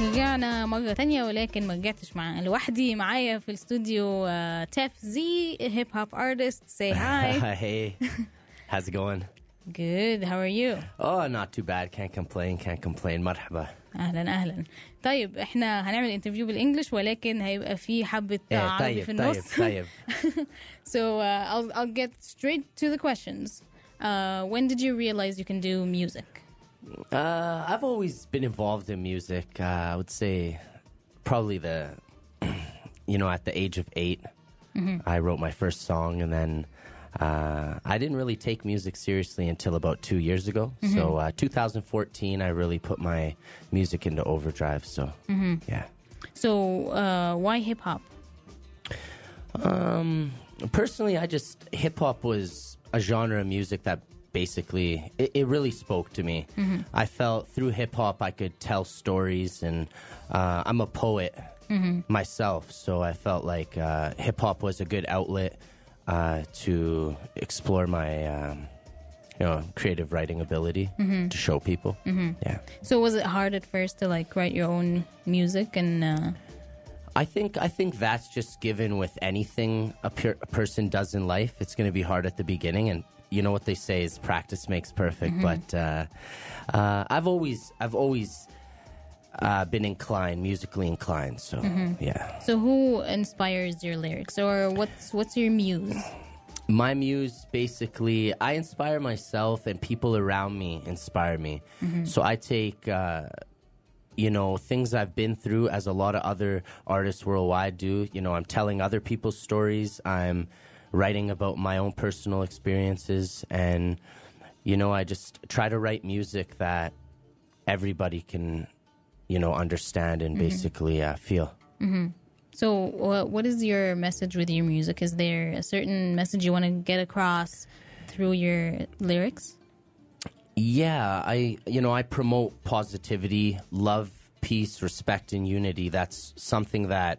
رجعنا مرة تانية ولكن ما رجعتش لوحدي. معايا في الاستوديو Tef Zee, hip hop artist. Say hi. Hey, how's it going? Good. How are you? Oh, not too bad. Can't complain. مرحبا. أهلا. طيب احنا هنعمل انترفيو بالانجلش ولكن هيبقى في حبة عربي في النص. طيب. So I'll get straight to the questions. When did you realize you can do music? I've always been involved in music. I would say probably at the age of 8, I wrote my first song, and then I didn't really take music seriously until about 2 years ago. So 2014, I really put my music into overdrive. So yeah. So why hip hop? Personally, hip hop was a genre of music that basically it really spoke to me. I felt through hip hop I could tell stories, and I'm a poet myself, so I felt like hip hop was a good outlet to explore my creative writing ability to show people. Yeah. So was it hard at first to write your own music and I think that's just given with anything a person does in life. It's going to be hard at the beginning, and you know what they say is practice makes perfect. But I've always been musically inclined. So yeah. So who inspires your lyrics, or what's your muse? My muse, basically, I inspire myself, and people around me inspire me. So I take things I've been through, as a lot of other artists worldwide do. I'm telling other people's stories. I'm writing about my own personal experiences, and I just try to write music that everybody can understand and basically feel. So what is your message with your music? Is there a certain message you want to get across through your lyrics? Yeah, I promote positivity, love, peace, respect, and unity. That's something that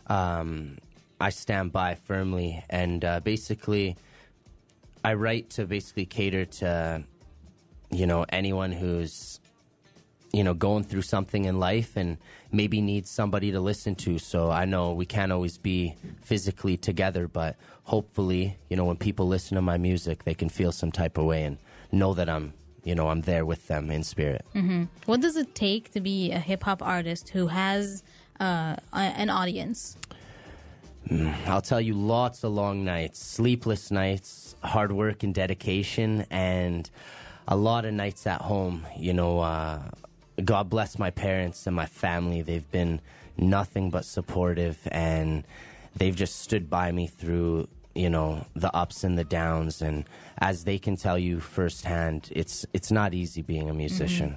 I stand by firmly, and basically I write to basically cater to anyone who's going through something in life and maybe needs somebody to listen to. So I know we can't always be physically together, but hopefully when people listen to my music, they can feel some type of way and know that I'm there with them in spirit. What does it take to be a hip-hop artist who has an audience? I'll tell you, lots of long nights, sleepless nights, hard work and dedication, and a lot of nights at home. God bless my parents and my family. They've been nothing but supportive, and they've just stood by me through the ups and the downs, and as they can tell you firsthand, it's not easy being a musician.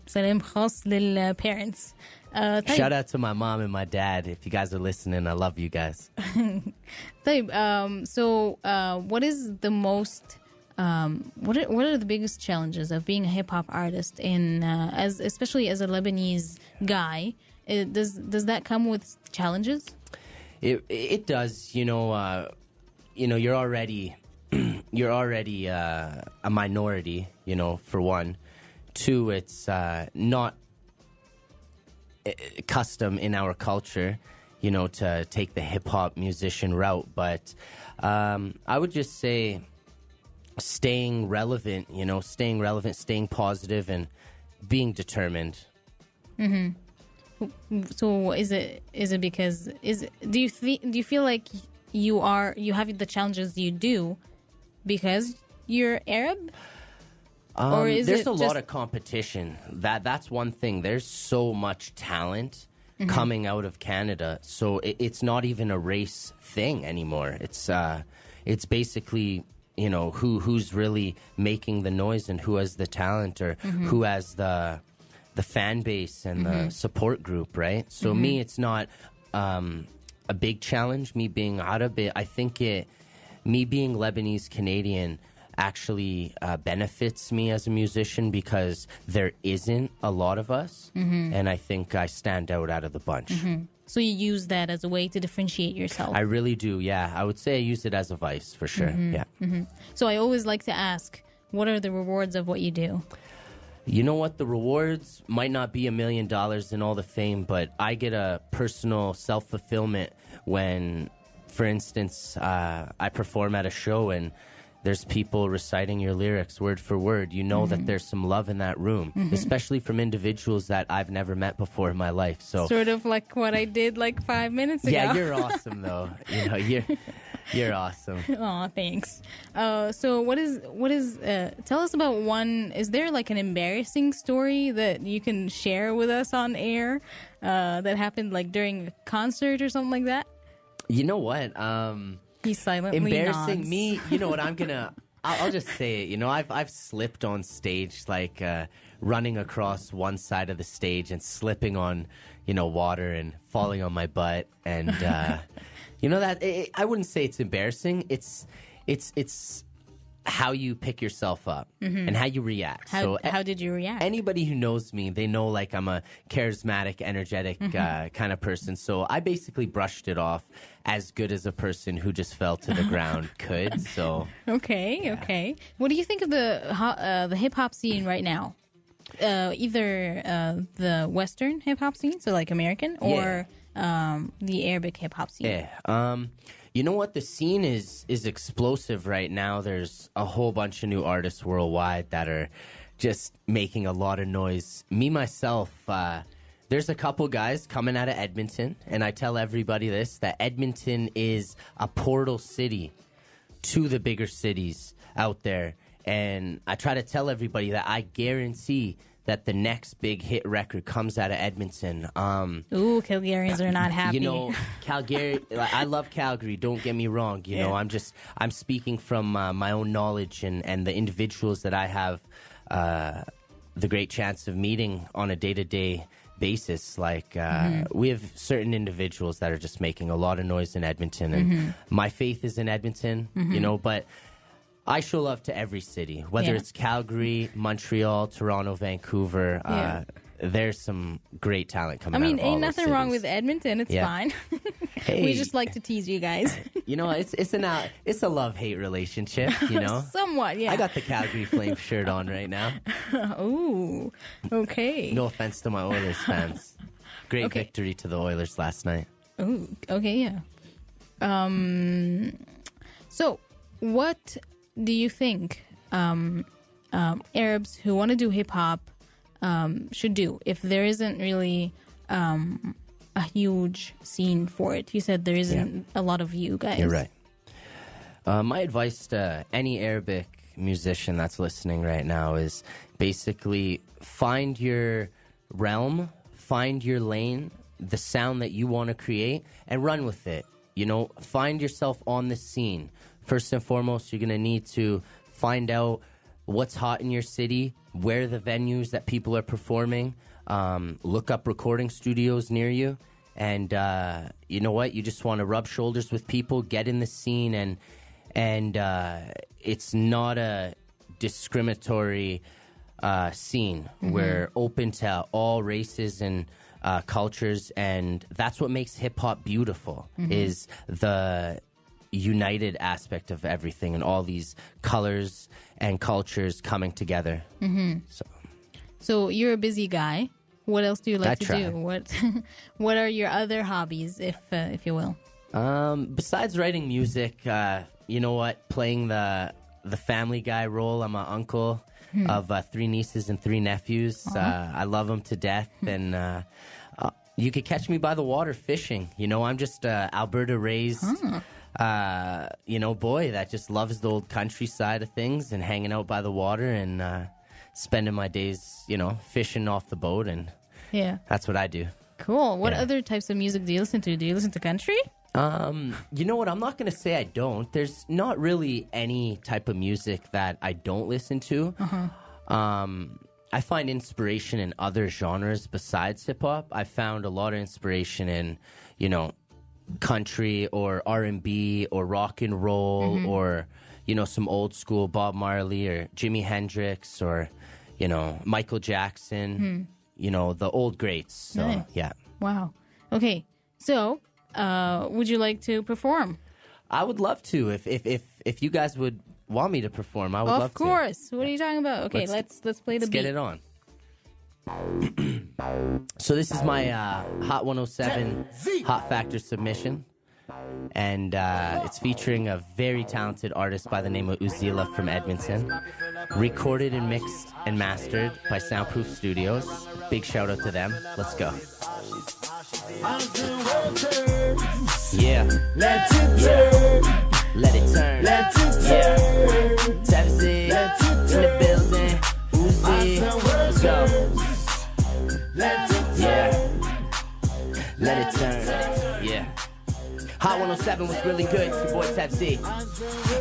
سلام خاص للparents. Shout out to my mom and my dad. If you guys are listening, I love you guys. طيب, so what is the most what are the biggest challenges of being a hip hop artist especially as a Lebanese guy? Does that come with challenges? It does. You're already a minority, for one. Two, it's not custom in our culture, to take the hip-hop musician route. But I would just say staying relevant, staying positive, and being determined. So is it because do you feel like you have the challenges you do because you're Arab? Or is there's it a lot of competition. That's one thing. There's so much talent coming out of Canada, so it's not even a race thing anymore. It's basically who's really making the noise and who has the talent, or who has the fan base and the support group, right? So me, it's not a big challenge, me being Arab. I think me being Lebanese Canadian actually benefits me as a musician, because there isn't a lot of us, and I think I stand out of the bunch. So you use that as a way to differentiate yourself? I really do, yeah. I would say I use it as a vice, for sure, yeah. So I always like to ask, what are the rewards of what you do? You know what? The rewards might not be $1 million and all the fame, but I get a personal self-fulfillment when, for instance, I perform at a show and there's people reciting your lyrics word for word. You know that there's some love in that room, especially from individuals that I've never met before in my life. So sort of like what I did like 5 minutes ago. yeah, you're awesome though. You know, you're awesome. Oh, thanks. So what is tell us about one, is there like an embarrassing story that you can share with us on air that happened like during a concert or something like that? You know what? He silently embarrassing nods. me. You know what? I'll just say it. You know, I've slipped on stage, like running across one side of the stage and slipping on, you know, water and falling on my butt, and you know that I wouldn't say it's embarrassing. It's how you pick yourself up and how you react. How did you react? Anybody who knows me, they know like I'm a charismatic, energetic kind of person. So I basically brushed it off as good as a person who just fell to the ground could. So okay. What do you think of the hip hop scene right now? Either the Western hip hop scene, so like American, or the Arabic hip hop scene. Yeah. You know what? The scene is explosive right now. There's a whole bunch of new artists worldwide that are just making a lot of noise. Me, myself, there's a couple guys coming out of Edmonton, and I tell everybody this, that Edmonton is a portal city to the bigger cities out there. And I try to tell everybody that I guarantee that the next big hit record comes out of Edmonton. Ooh, Calgarians are not happy. You know, Calgary, I love Calgary, don't get me wrong. You know, I'm speaking from my own knowledge and the individuals that I have the great chance of meeting on a day-to-day basis. Like, we have certain individuals that are just making a lot of noise in Edmonton, and my faith is in Edmonton, you know, but I show love to every city, whether it's Calgary, Montreal, Toronto, Vancouver. There's some great talent coming out of all those ain't nothing wrong cities. with Edmonton. It's fine. Hey. We just like to tease you guys. You know, it's a love-hate relationship, you know? Somewhat, yeah. I got the Calgary Flames shirt on right now. Ooh, okay. No offense to my Oilers fans. Great victory to the Oilers last night. Ooh, okay, yeah. So, what do you think Arabs who want to do hip-hop should do if there isn't really a huge scene for it? You said there isn't a lot of you guys. You're right. My advice to any Arabic musician that's listening right now is basically find your realm, find your lane, the sound that you want to create, and run with it. You know, find yourself on the scene. First and foremost, you're going to need to find out what's hot in your city, where are the venues that people are performing, look up recording studios near you, and you know what? You just want to rub shoulders with people, get in the scene, and it's not a discriminatory scene. We're open to all races and cultures, and that's what makes hip-hop beautiful, is the united aspect of everything and all these colors and cultures coming together. So you're a busy guy. What else do you like to try. do? What are your other hobbies, if you will? Besides writing music, you know what? Playing the Family Guy role. I'm an uncle of 3 nieces and 3 nephews. I love them to death, and you could catch me by the water fishing. You know, I'm just Alberta raised. You know, boy that just loves the old countryside of things and hanging out by the water and spending my days, you know, fishing off the boat, and that's what I do. Cool. What other types of music do you listen to? Do you listen to country? You know what? I'm not going to say I don't. There's not really any type of music that I don't listen to. I find inspiration in other genres besides hip-hop. I found a lot of inspiration in, you know, country or R&B or rock and roll or, you know, some old school Bob Marley or Jimi Hendrix or, you know, Michael Jackson, you know, the old greats. So, Nice. yeah. Wow. Okay. So, would you like to perform? I would love to. If you guys would want me to perform, I would love to. Of course. What are you talking about? Okay, let's play the beat. Get it on. So this is my Hot 107 Hot Factor submission. And it's featuring a very talented artist by the name of Uzila from Edmonton. Recorded and mixed and mastered by Soundproof Studios. Big shout out to them. Let's go. Yeah. Let it turn. Let it turn. Let it turn. Tef Zee in the building. Uzi. Let's go. Let it turn. Yeah. Let it turn. Yeah. Hot 107 was really good, it's your boy Tef Zee.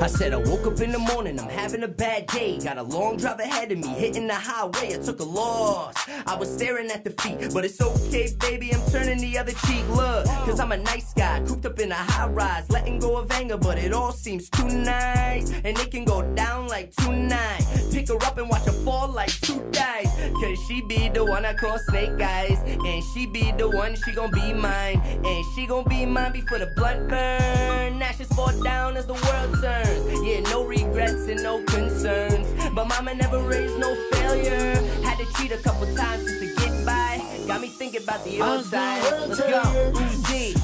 I said I woke up in the morning, I'm having a bad day. Got a long drive ahead of me, hitting the highway, I took a loss. I was staring at the feet, but it's okay, baby, I'm turning the other cheek. Look, cause I'm a nice guy, cooped up in a high rise, letting go of anger, but it all seems too nice. And it can go down like tonight. Pick her up and watch her fall like two dice. Cause she be the one I call snake eyes. And she be the one, she gon' be mine. And she gon' be mine before the blood burn. Ashes fall down as the world turns. Yeah, no regrets and no concerns. But mama never raised no failure. Had to cheat a couple times just to get by. Got me thinking about the old side. Let's go. Uzi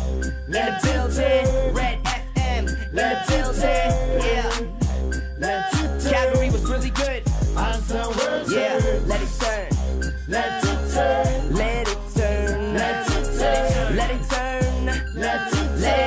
in the building. Red FM in the building. Yeah. Calgary was really good. Yeah, let it turn. Let it turn. Let it turn. Let it turn. Let it turn. Let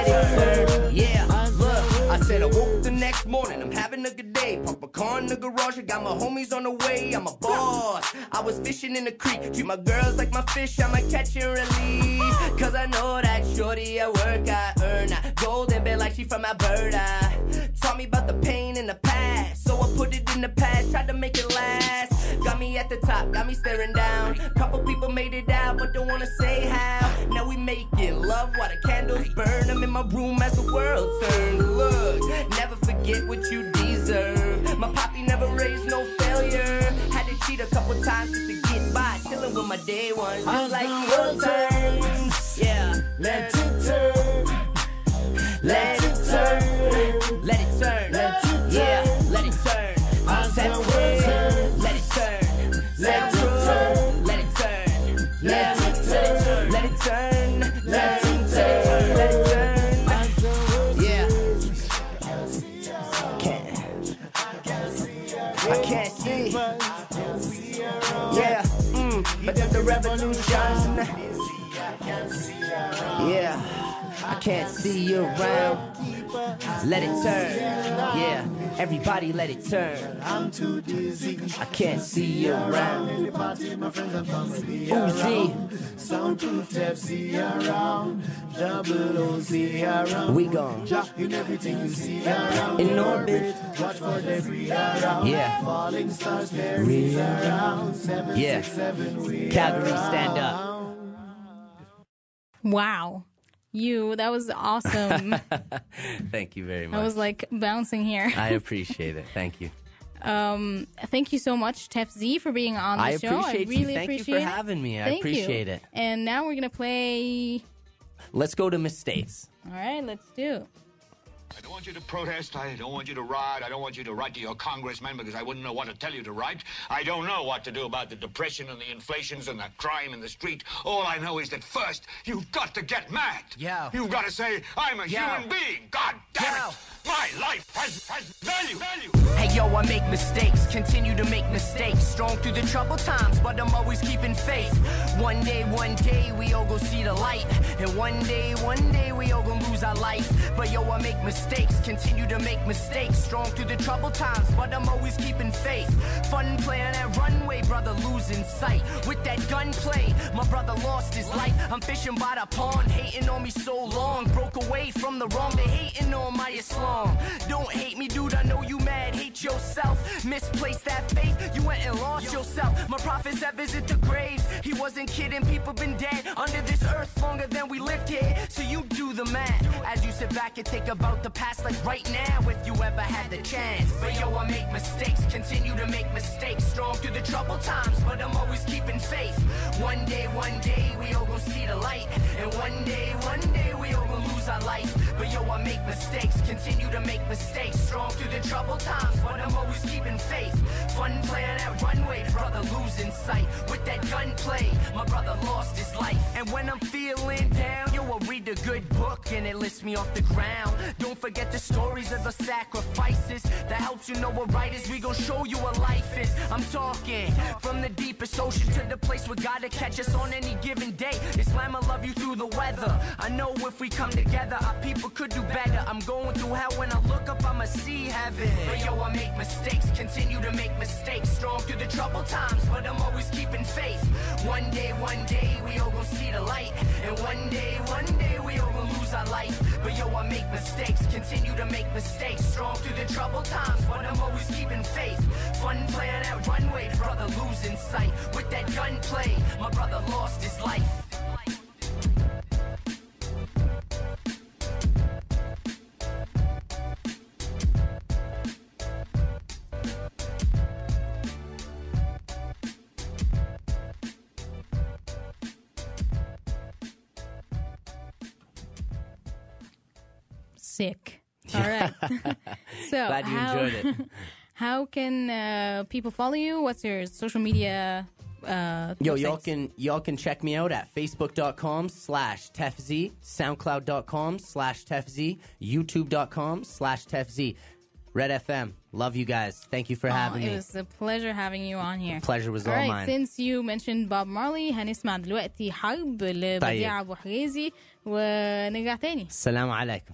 it turn. Yeah, look, I said I woke up the next morning, I'm having a good day. Park my car in the garage, I got my homies on the way. I'm a boss. I was fishing in the creek, treat my girls like my fish, I might catch and release. Cause I know that shorty at work, I earn a golden bit like she from Alberta. Taught me about the pain in the past, so I put it in the past, tried to make it last. Got me at the top, got me staring down. Couple people made it out, but don't wanna say how. Now we making love while the candles burn. I'm in my room as the world turns. Look, never forget what you deserve. My poppy never raised no failure. Had to cheat a couple times just to get by. Chilling with my day ones, just like your times. Yeah, let it turn. Let it turn. Let it turn. Yeah, let it turn. Let it turn. Let it turn. Let it turn. Let it turn. Yeah, let it turn. Let it turn. Let it turn. Yeah. I can't see. Yeah. But there's the revolution. Yeah. I can't see you around. Let it turn. Yeah, everybody let it turn. I'm too dizzy. I can't see you around. Uzi. Soundproof Tef Zee around. Double OZ around. We gone. In everything you see around. In orbit. Watch for debris around. Yeah. Falling stars, fairies around. 767. Calgary, stand up. Wow. That was awesome. Thank you very much. I was like bouncing here. I appreciate it. Thank you. Thank you so much, Tef Zee, for being on the show. I really Thank appreciate you for having me. I appreciate it. And now we're going to play... Let's go to mistakes. All right, let's do. I don't want you to protest. I don't want you to riot. I don't want you to write to your congressman because I wouldn't know what to tell you to write. I don't know what to do about the depression and the inflations and the crime in the street. All I know is that first, you've got to get mad. Yeah. You've got to say, I'm a human being. God damn it. My life has value. Hey, yo, I make mistakes, continue to make mistakes. Strong through the troubled times, but I'm always keeping faith. One day, we all go see the light. And one day, we all gonna lose our life. But yo, I make mistakes, continue to make mistakes. Strong through the troubled times, but I'm always keeping faith. Fun play on that runway, brother, losing sight. With that gunplay, my brother lost his life. I'm fishing by the pond, hating on me so long. Broke away from the wrong, they hating on my Islam. Don't hate me, dude, I know you mad, hate yourself. Misplaced that faith, you went and lost yourself. My prophet said visit the graves, he wasn't kidding. People been dead under this earth longer than we lived here. So you do the math, as you sit back and think about the past. Like right now, if you ever had the chance. But yo, I make mistakes, continue to make mistakes. Strong through the troubled times, but I'm always keeping faith. One day, we all gonna see the light. And one day, we all gonna lose lose our life. But yo, I make mistakes, continue to make mistakes. Strong through the troubled times, but I'm always keeping faith. Fun playing that runway, brother, losing sight. With that gunplay, my brother lost his life. And when I'm feeling down, yo, I read a good book and it lifts me off the ground. Don't forget the stories of the sacrifices that helps you know what right is. We gon' show you what life is. I'm talking from the deepest ocean to the place where God to catch us on any given day. Islam, I love you through the weather. I know if we come together, our people could do better. I'm going through hell, when I look up, I'ma see heaven. But yo, I make mistakes, continue to make mistakes. Strong through the troubled times, but I'm always keeping faith. One day, we all gon' see the light. And one day, we all gon' lose our life. But yo, I make mistakes, continue to make mistakes. Strong through the troubled times, but I'm always keeping faith. Fun playing that runway, brother, losing sight. With that gunplay, my brother lost his life. Sick. All right. So Glad you enjoyed it. How can people follow you? What's your social media? Yo, y'all can check me out at facebook.com/Tef Zee, soundcloud.com/Tef Zee, youtube.com/Tef Zee. Red FM. Love you guys. Thank you for having me. It was a pleasure having you on here. Pleasure was all right, mine. Since you mentioned Bob Marley, هنسمع دلوقتي حرب لبديع أبو حجازي ونرجع تاني. السلام عليكم.